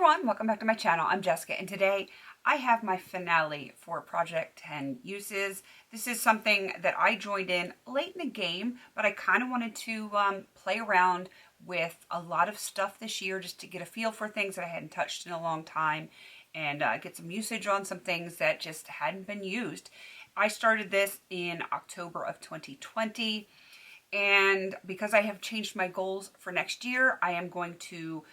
everyone, welcome back to my channel. I'm Jessica, and today I have my finale for Project 10 Uses. This is something that I joined in late in the game, but I kind of wanted to play around with a lot of stuff this year just to get a feel for things that I hadn't touched in a long time and get some usage on some things that just hadn't been used. I started this in October of 2020, and because I have changed my goals for next year, I am going to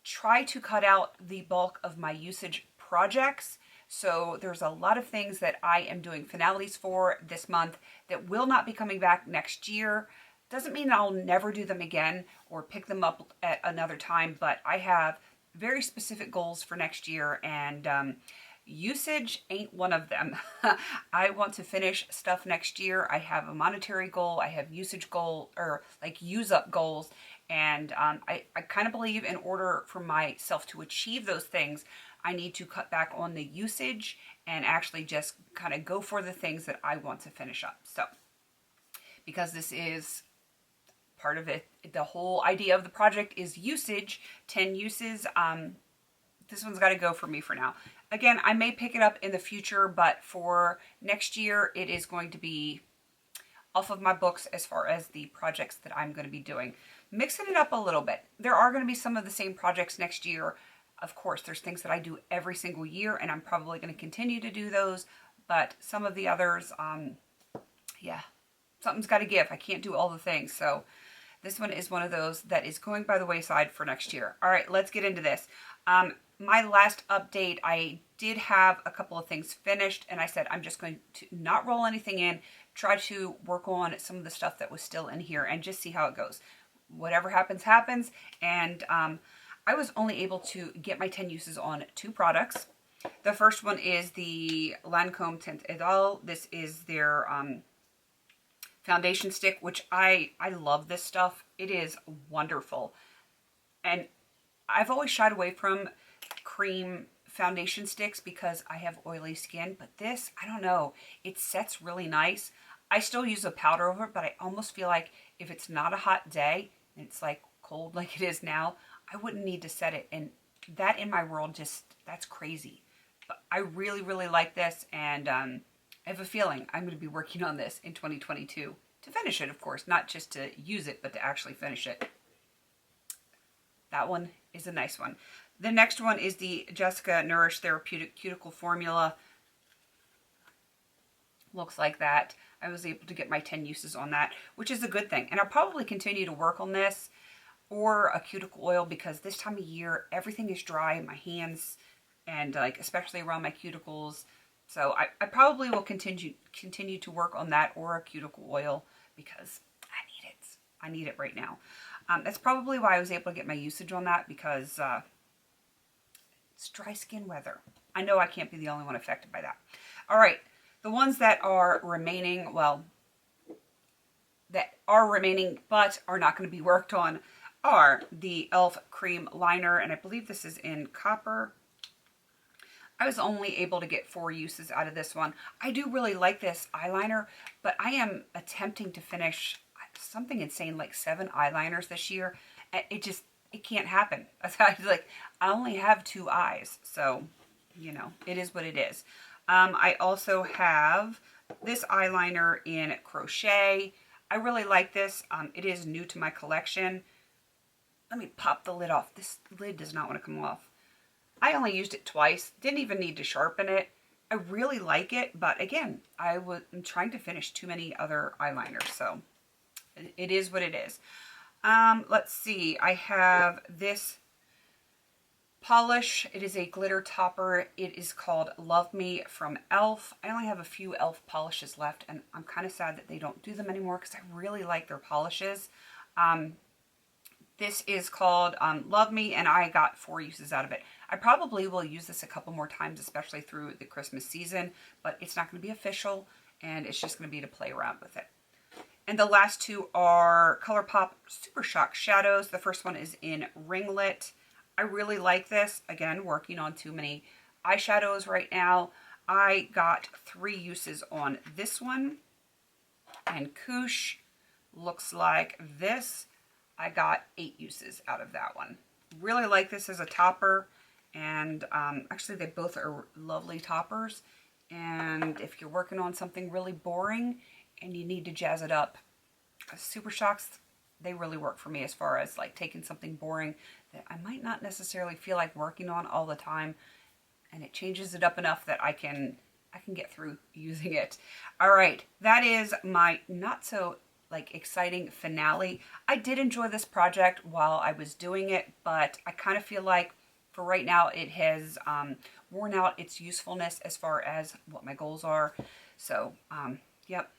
try to cut out the bulk of my usage projects. So there's a lot of things that I am doing finales for this month that will not be coming back next year. Doesn't mean I'll never do them again or pick them up at another time, but I have very specific goals for next year, and usage ain't one of them. I want to finish stuff next year. I have a monetary goal, I have usage goal, or like use up goals, and I kind of believe in order for myself to achieve those things, I need to cut back on the usage and actually just kind of go for the things that I want to finish up. So, because this is part of it, the whole idea of the project is usage, 10 uses. This one's got to go for me for now. Again, I may pick it up in the future, but for next year, it is going to be off of my books as far as the projects that I'm going to be doing. Mixing it up a little bit. There are going to be some of the same projects next year. Of course, there's things that I do every single year, and I'm probably going to continue to do those, but some of the others, yeah, something's got to give. I can't do all the things, so this one is one of those that is going by the wayside for next year. All right, let's get into this. My last update, I did have a couple of things finished, and I said I'm just going to not roll anything in, try to work on some of the stuff that was still in here and just see how it goes. Whatever happens, happens. And I was only able to get my 10 uses on 2 products. The first one is the Lancome Tint. This is their foundation stick, which I love this stuff. It is wonderful. And I've always shied away from cream foundation sticks because I have oily skin, but this, I don't know, it sets really nice. I still use a powder over it, but I almost feel like if it's not a hot day and it's like cold like it is now, I wouldn't need to set it. And that in my world, just, that's crazy. But I really, really like this, and I have a feeling I'm going to be working on this in 2022 to finish it, of course, not just to use it, but to actually finish it. That one is a nice one. The next one is the Jessica Nourish Therapeutic Cuticle Formula. Looks like that. I was able to get my 10 uses on that, which is a good thing. And I'll probably continue to work on this or a cuticle oil, because this time of year, everything is dry in my hands and like especially around my cuticles. So I probably will continue to work on that or a cuticle oil because I need it. I need it right now. That's probably why I was able to get my usage on that, because it's dry skin weather. I know I can't be the only one affected by that. All right, the ones that are remaining, well, that are remaining but are not going to be worked on are the e.l.f. Cream Liner, and I believe this is in copper. I was only able to get 4 uses out of this one. I do really like this eyeliner, but I am attempting to finish something insane like 7 eyeliners this year. It can't happen. Like, I only have 2 eyes, so you know, it is what it is. I also have this eyeliner in crochet. I really like this. It is new to my collection. Let me pop the lid off. This lid does not want to come off. I only used it twice. Didn't even need to sharpen it. I really like it, but again, I'm trying to finish too many other eyeliners, so it is what it is. Let's see. I have this polish. It is a glitter topper. It is called Love Me from e.l.f. I only have a few e.l.f. polishes left, and I'm kind of sad that they don't do them anymore because I really like their polishes. This is called Love Me, and I got 4 uses out of it. I probably will use this a couple more times, especially through the Christmas season, but it's not going to be official, and it's just going to be to play around with it. And the last 2 are ColourPop Super Shock Shadows. The first one is in Ringlet. I really like this. Again, working on too many eyeshadows right now. I got 3 uses on this one. And Koosh looks like this. I got 8 uses out of that one. really like this as a topper, and actually they both are lovely toppers. And if you're working on something really boring and you need to jazz it up, Super Shocks, they really work for me as far as like taking something boring that I might not necessarily feel like working on all the time, and it changes it up enough that I can get through using it. All right, that is my not so like exciting finale. I did enjoy this project while I was doing it, but I kind of feel like for right now it has worn out its usefulness as far as what my goals are. So, yep,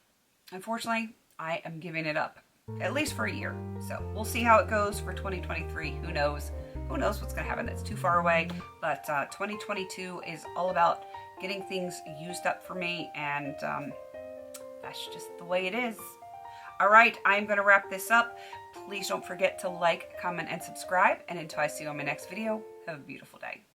unfortunately, I am giving it up, at least for a year. So we'll see how it goes for 2023. Who knows? Who knows what's going to happen? That's too far away. But 2022 is all about getting things used up for me, and that's just the way it is. All right, I'm going to wrap this up. Please don't forget to like, comment, and subscribe. And until I see you on my next video, have a beautiful day.